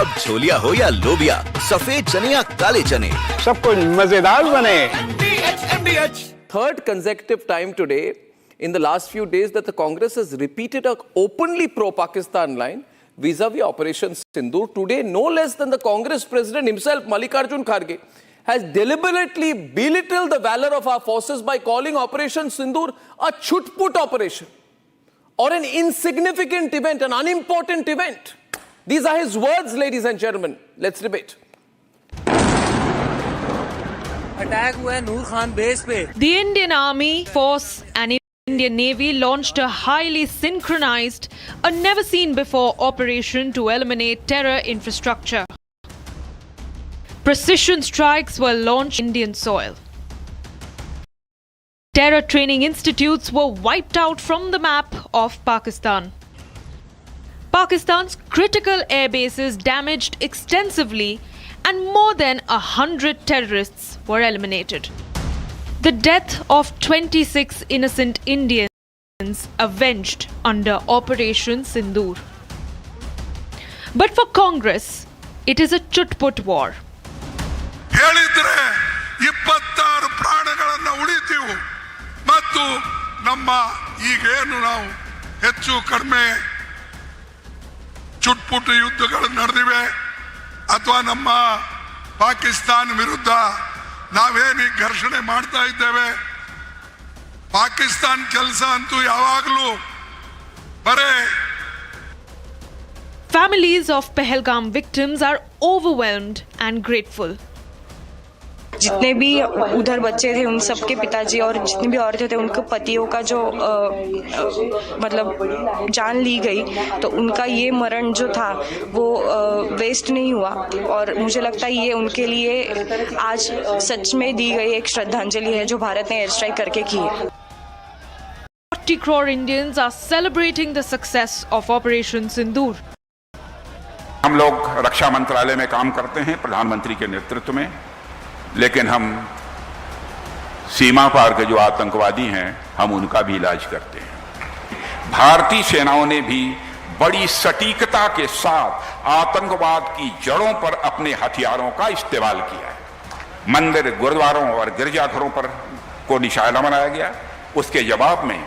अब छोलिया हो या लोबिया, सफेद चने या काले चने, सब कुछ मजेदार बने। Third consecutive time today in the last few days that the Congress has repeated a openly pro-Pakistan line vis-a-vis Operation Sindoor. Today, no less than the Congress president himself, Mallikarjun Kharge, has deliberately belittled the valor of our forces by calling Operation Sindoor a Chutth Putt operation or an insignificant event, an unimportant event. These are his words, ladies and gentlemen. Let's debate. Attack हुआ है नूर Khan base पे। The Indian Army Force and Indian Navy launched a highly synchronized, a never-seen-before operation to eliminate terror infrastructure. Precision strikes were launched on Indian soil. Terror training institutes were wiped out from the map of Pakistan. Pakistan's critical air bases damaged extensively, and more than 100 terrorists were eliminated. The death of 26 innocent Indians avenged under Operation Sindoor. But for Congress, it is a Chutth Putt war. ಹೇಳಿದ್ರೆ 26 ಪ್ರಾಣಗಳನ್ನು ಉಳಿತೀವಿ ಮತ್ತು ನಮ್ಮ ಈಗೇನು ನಾವು ಹೆಚ್ಚು ಕಡಿಮೆ ಚುಟ್ಪುಟ್ ಯುದ್ಧಗಳು ನಡೆದಿವೆ ಅಥವಾ ನಮ್ಮ ಪಾಕಿಸ್ತಾನ ವಿರುದ್ಧ ನಾವೇನು ಘರ್ಷಣೆ ಮಾಡ್ತಾ ಇದ್ದೇವೆ ಪಾಕಿಸ್ತಾನ ಕೆಲಸ ಅಂತೂ ಯಾವಾಗಲೂ ಬರೇ Families of Pahalgam victims are overwhelmed and grateful. जितने भी उधर बच्चे थे उन सबके पिताजी और जितने भी औरतें थे उनके पतियों का जो मतलब जान ली गई तो उनका ये मरण जो था वो वेस्ट नहीं हुआ और मुझे लगता है ये उनके लिए आज सच में दी गई एक श्रद्धांजलि है जो भारत ने एयर स्ट्राइक करके की है. 40 crore Indians are celebrating the success of Operation Sindoor. हम लोग रक्षा मंत्रालय में काम करते हैं प्रधानमंत्री के नेतृत्व में, लेकिन हम सीमा पार के जो आतंकवादी हैं हम उनका भी इलाज करते हैं. भारतीय सेनाओं ने भी बड़ी सटीकता के साथ आतंकवाद की जड़ों पर अपने हथियारों का इस्तेमाल किया है. मंदिर, गुरुद्वारों और गिरजाघरों पर को निशाना बनाया गया. उसके जवाब में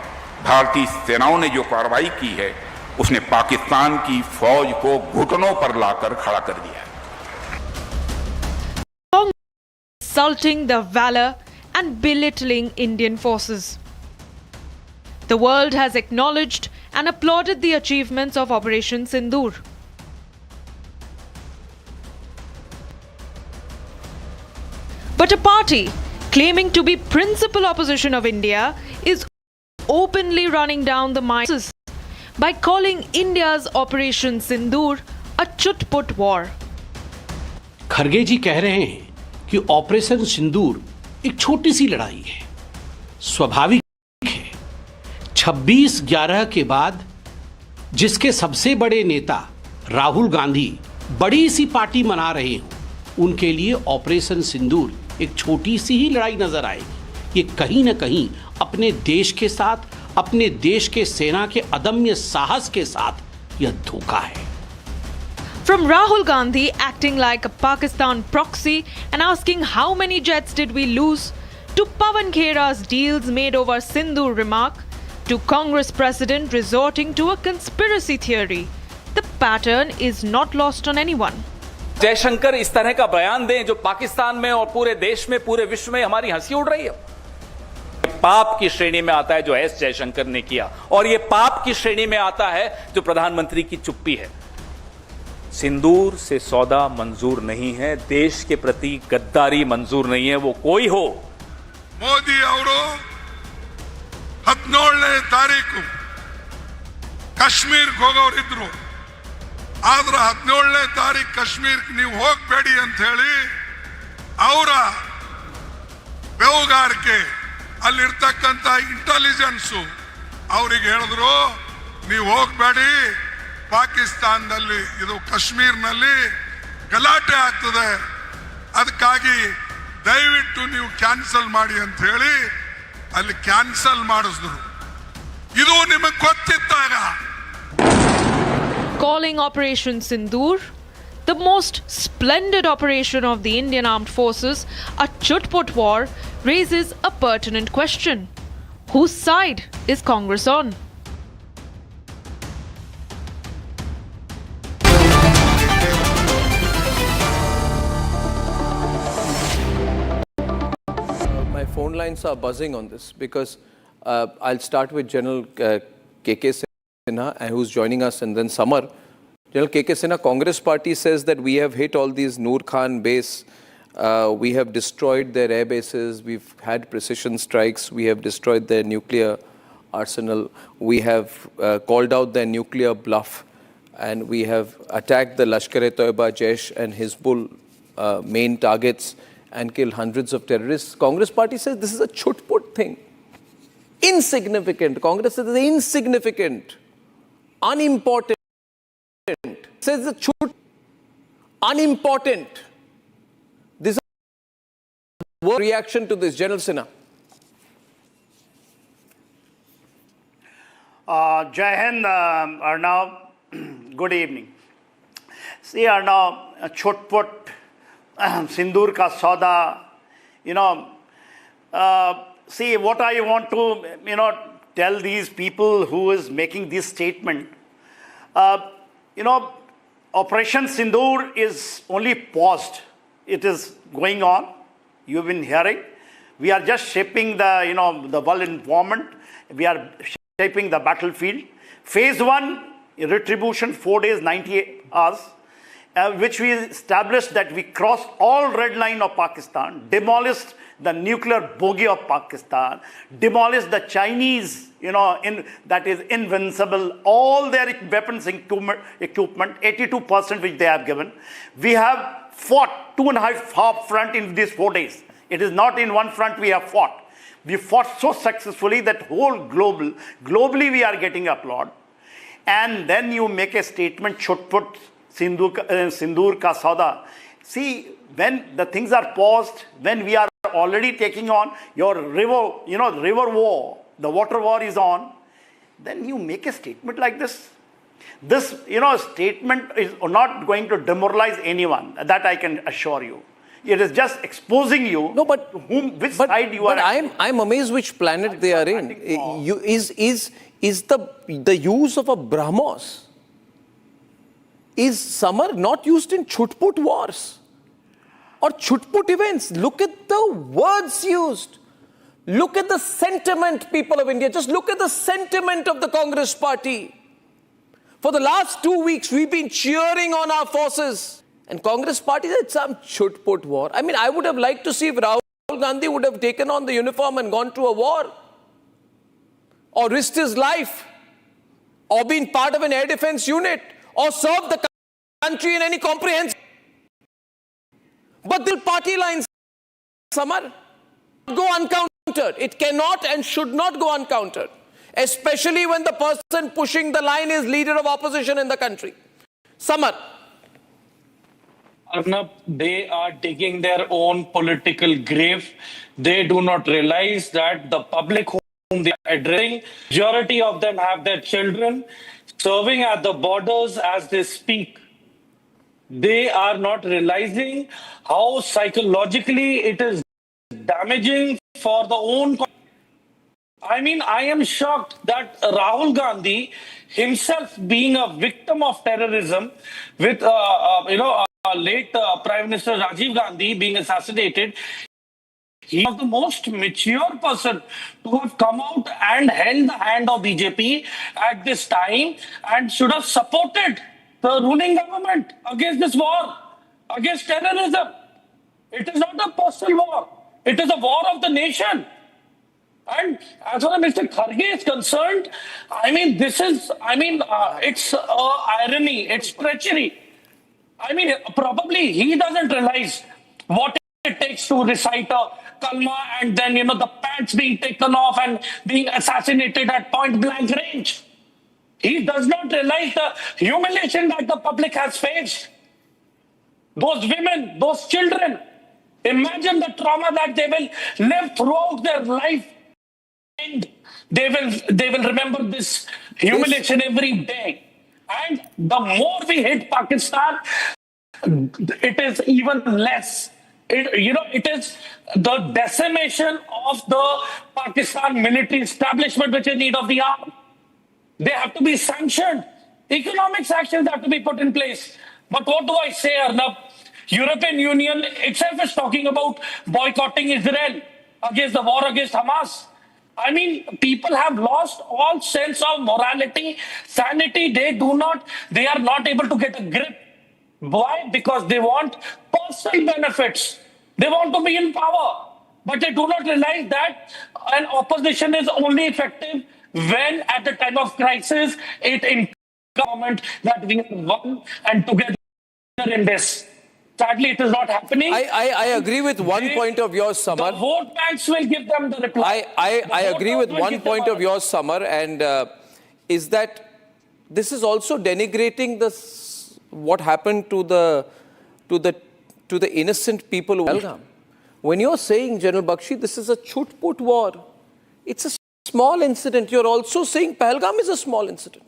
भारतीय सेनाओं ने जो कार्रवाई की है उसने पाकिस्तान की फौज को घुटनों पर लाकर खड़ा कर दिया है. Insulting the valor and belittling Indian forces. The world has acknowledged and applauded the achievements of Operation Sindoor. But a party claiming to be principal opposition of India is openly running down the minds by calling India's Operation Sindoor a Chutth Putt war. Kharge जी कह रहे हैं कि operation सिंदूर एक छोटी सी लड़ाई है, स्वाभाविक है. 26/11 के बाद जिसके सबसे बड़े नेता राहुल गांधी बड़ी सी पार्टी मना रहे हों, उनके लिए ऑपरेशन सिंदूर एक छोटी सी ही लड़ाई नजर आएगी. ये कहीं ना कहीं अपने देश के साथ, अपने देश के सेना के अदम्य साहस के साथ यह धोखा है. From Rahul Gandhi acting like a Pakistan proxy and asking how many jets did we lose, to Pawan Khera's deals made over Sindoor remark, to Congress president resorting to a conspiracy theory, the pattern is not lost on anyone. Jaishankar इस तरह का बयान दें जो पाकिस्तान में और पूरे देश में, पूरे विश्व में हमारी हंसी उड़ रही है. पाप की श्रेणी में आता है जो एस जयशंकर ने किया, और यह पाप की श्रेणी में आता है जो प्रधानमंत्री की चुप्पी है. सिंदूर से सौदा मंजूर नहीं है, देश के प्रति गद्दारी मंजूर नहीं है, वो कोई हो. ಮೋದಿ ಅವರು 17ನೇ ತಾರೀಕು ಕಾಶ್ಮೀರಕ್ಕೆ ಹೋಗೋರಿದ್ರು. ಆದ್ರೆ 17ನೇ ತಾರೀಕು ಕಾಶ್ಮೀರಕ್ಕೆ ನೀವು ಹೋಗಬೇಡಿ ಅಂತ ಹೇಳಿ ಅವರ ವ್ಯವಹಾರಕ್ಕೆ ಅಲ್ಲಿರ್ತಕ್ಕಂಥ ಇಂಟೆಲಿಜೆನ್ಸು ಅವರಿಗೆ ಹೇಳಿದ್ರು, ನೀವು ಹೋಗಬೇಡಿ, ಪಾಕಿಸ್ತಾನದಲ್ಲಿ ಇದು ಕಾಶ್ಮೀರ್ನಲ್ಲಿ ಗಲಾಟೆ ಆಗ್ತದೆ, ಅದಕ್ಕಾಗಿ ದಯವಿಟ್ಟು ನೀವು ಕ್ಯಾನ್ಸಲ್ ಮಾಡಿ ಅಂತ ಹೇಳಿ ಅಲ್ಲಿ ಕ್ಯಾನ್ಸಲ್ ಮಾಡಿಸಿದ್ರು. ಇದು ನಿಮಗೆ ಗೊತ್ತಿದ್ದಾಗ. Calling Operation Sindoor the most splendid operation of the Indian Armed Forces, a Chutth Putt war, raises a pertinent question. Whose side is Congress on? My phone lines are buzzing on this because I'll start with General KK Sinha, who's joining us, and then Samar. General KK Sinha, Congress party says that we have hit all these Noor Khan base. We have destroyed their air bases. We've had precision strikes. We have destroyed their nuclear arsenal. We have called out their nuclear bluff. And we have attacked the Lashkar-e-Toiba, Jaish and Hizbul main targets and killed hundreds of terrorists. Congress party says this is a Chutth Putt thing. Insignificant. Congress says it's insignificant. Unimportant. Says the Chutth. Unimportant. This is a reaction to this. General Sinha. Jai Hind, Arnab. Good evening. See, Arnab, Chutth Putt, Sindoor ka sauda, see, what I want to, tell these people who is making this statement, Operation Sindoor is only paused. It is going on. You've been hearing. We are just shaping the, the world environment. We are shaping the battlefield. Phase 1, retribution, 4 days, 98 hours. Which we established that we crossed all red line of Pakistan, demolished the nuclear bogey of Pakistan, demolished the Chinese, that is invincible, all their weapons equipment, 82% which they have given. We have fought 2.5 front in these 4 days. It is not in one front we have fought. We fought so successfully that globally we are getting applaud. And then you make a statement, Chutth Putt, Sindoor ka sauda. See, when the things are paused, when we are already taking on your river, river war, the water war is on, then you make a statement like this. This, statement is not going to demoralize anyone. That I can assure you. It is just exposing you. No, but which side you are. But I'm amazed which planet they are in. Is the use of a BrahMos, is Samar not used in Chutth Putt wars or Chutth Putt events? Look at the words used. Look at the sentiment, people of India. Just look at the sentiment of the Congress party. For the last 2 weeks, we've been cheering on our forces. And Congress party said some Chutth Putt war. I mean, I would have liked to see if Rahul Gandhi would have taken on the uniform and gone to a war, or risked his life, or been part of an air defense unit, or served the country in any comprehensive. But the party lines, Samar, go uncountered. It cannot and should not go uncountered, especially when the person pushing the line is leader of opposition in the country. Samar. Arnab, they are digging their own political grave. They do not realize that the public whom they are addressing, majority of them have their children serving at the borders as they speak. They are not realizing how psychologically it is damaging for the own. I mean, I am shocked that Rahul Gandhi himself, being a victim of terrorism, with late Prime Minister Rajiv Gandhi being assassinated, he was the most mature person to have come out and held the hand of BJP at this time and should have supported the ruling government against this war, against terrorism. It is not a personal war. It is a war of the nation. And as far as Mr. Kharge is concerned, I mean, it's irony, it's treachery. I mean, probably he doesn't realize what it takes to recite a kalma and then, the pants being taken off and being assassinated at point blank range. He does not realize the humiliation that the public has faced. Those women, those children, imagine the trauma that they will live throughout their life. And they will remember this humiliation every day. And the more we hate Pakistan, it is even less. It is the decimation of the Pakistan military establishment which is in need of the arm. They have to be sanctioned. Economic sanctions have to be put in place. But what do I say, Arnab? European Union itself is talking about boycotting Israel against the war against Hamas. I mean, people have lost all sense of morality, sanity. They are not able to get a grip. Why? Because they want personal benefits. They want to be in power. But they do not realize that an opposition is only effective when at the time of crisis it in government that we have one and together in this. Sadly, it is not happening. I agree with one point of yours, Samar. The vote banks will give them the reply. I agree with one point of yours, Samar, and is that this is also denigrating what happened to the innocent people of Pahalgam. When you're saying, General Bakshi, this is a Chutth Putt war, it's a small incident. You're also saying Pahalgam is a small incident.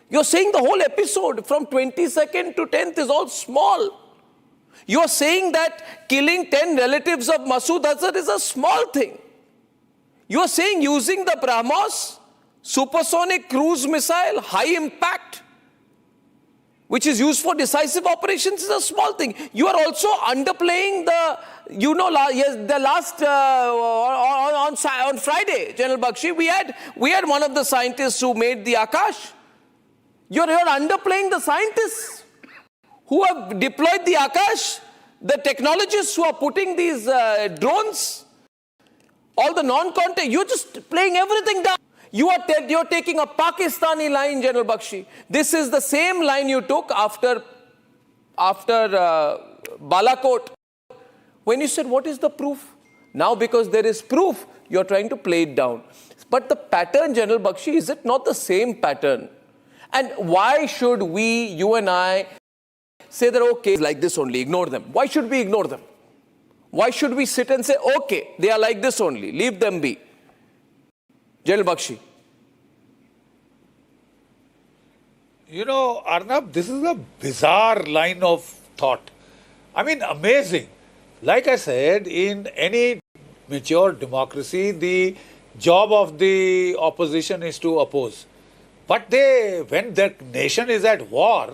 You're saying the whole episode from 22nd to 10th is all small. You're saying that killing 10 relatives of Masood Azhar is a small thing. You're saying using the BrahMos supersonic cruise missile, high impact, which is used for decisive operations, is a small thing. You are also underplaying on Friday, General Bakshi, we had one of the scientists who made the Akash. You're underplaying the scientists who have deployed the Akash, the technologists who are putting these drones, all the non-contact. You're just playing everything down. You're taking a Pakistani line, General Bakshi. This is the same line you took after Balakot, when you said, what is the proof? Now, because there is proof, you're trying to play it down. But the pattern, General Bakshi, is it not the same pattern? And why should we, you and I, say that, okay, like this only, ignore them? Why should we ignore them? Why should we sit and say, okay, they are like this only, leave them be? General Bakshi. Arnab, this is a bizarre line of thought. I mean, amazing. Like I said, in any mature democracy, the job of the opposition is to oppose. But when the nation is at war,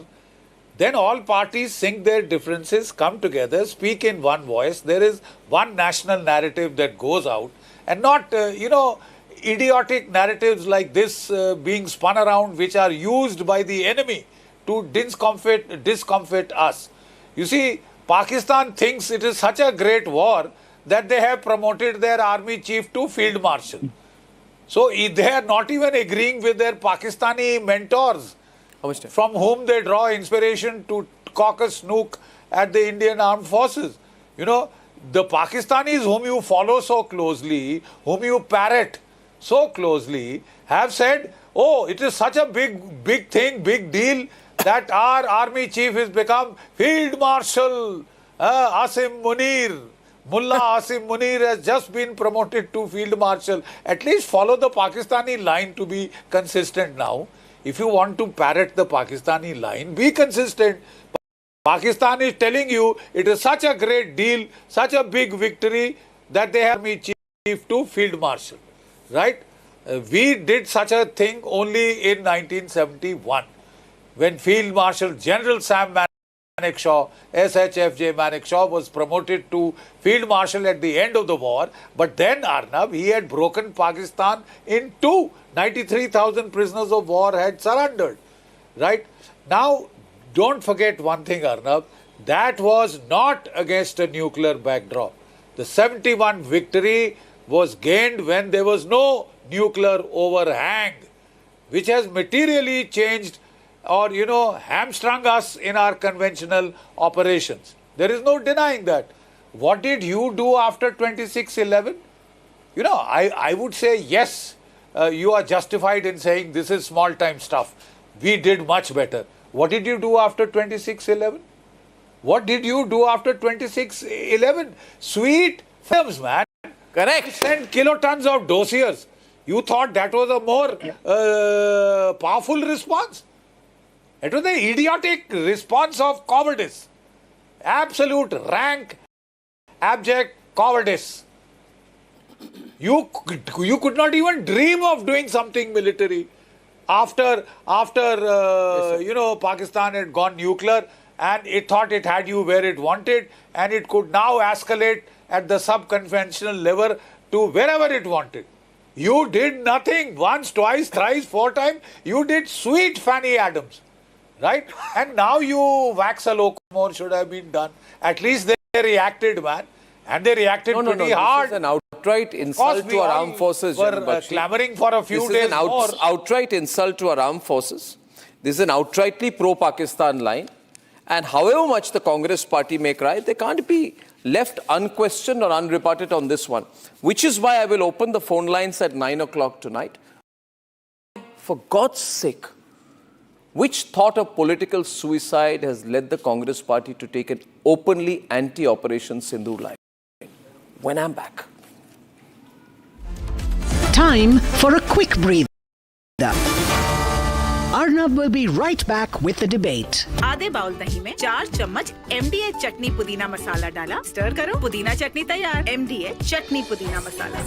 then all parties sink their differences, come together, speak in one voice. There is one national narrative that goes out, and not, idiotic narratives like this being spun around, which are used by the enemy to discomfit us. You see, Pakistan thinks it is such a great war that they have promoted their army chief to field marshal. So they are not even agreeing with their Pakistani mentors, from whom they draw inspiration to cock a snook at the Indian armed forces. The Pakistanis whom you follow so closely, whom you parrot so closely, have said, oh, it is such a big thing, big deal, that our army chief has become Field Marshal Asim Munir. Mullah Asim Munir has just been promoted to Field Marshal. At least follow the Pakistani line to be consistent now. If you want to parrot the Pakistani line, be consistent. Pakistan is telling you it is such a great deal, such a big victory, that they have army chief to Field Marshal. Right? We did such a thing only in 1971, when Field Marshal General Sam Manekshaw, SHFJ Manekshaw, was promoted to Field Marshal at the end of the war. But then, Arnab, he had broken Pakistan in two. 93,000 prisoners of war had surrendered. Right? Now, don't forget one thing, Arnab. That was not against a nuclear backdrop. The 71 victory was gained when there was no nuclear overhang, which has materially changed or, hamstrung us in our conventional operations. There is no denying that. What did you do after 26/11? I would say yes, you are justified in saying this is small time stuff. We did much better. What did you do after 26/11? What did you do after 26/11? Sweet films, man. Correct. Sent kilotons of dossiers. You thought that was a more powerful response? It was the idiotic response of cowardice. absolute rank, abject cowardice. You could not even dream of doing something military after Pakistan had gone nuclear and it thought it had you where it wanted, and it could now escalate at the sub-conventional level to wherever it wanted. You did nothing. Once, twice, thrice, 4 times. You did sweet Fanny Adams, right? And now you wax a lot more should have been done. At least they reacted, man. And they reacted pretty hard. This is an outright insult to our armed forces. Were clamoring for a few days more. This is an outright insult to our armed forces. This is an outrightly pro-Pakistan line. And however much the Congress party may cry, they can't be left unquestioned or unrebutted on this one. Which is why I will open the phone lines at 9 o'clock tonight. For God's sake, which thought of political suicide has led the Congress party to take an openly anti-Operation Sindoor line? When I'm back. Time for a quick breather. Arnab will be right back with the debate. आधे bowl दही में 4 चम्मच MDH चटनी पुदीना मसाला डाला, stir करो, पुदीना चटनी तैयार। MDH चटनी पुदीना मसाला।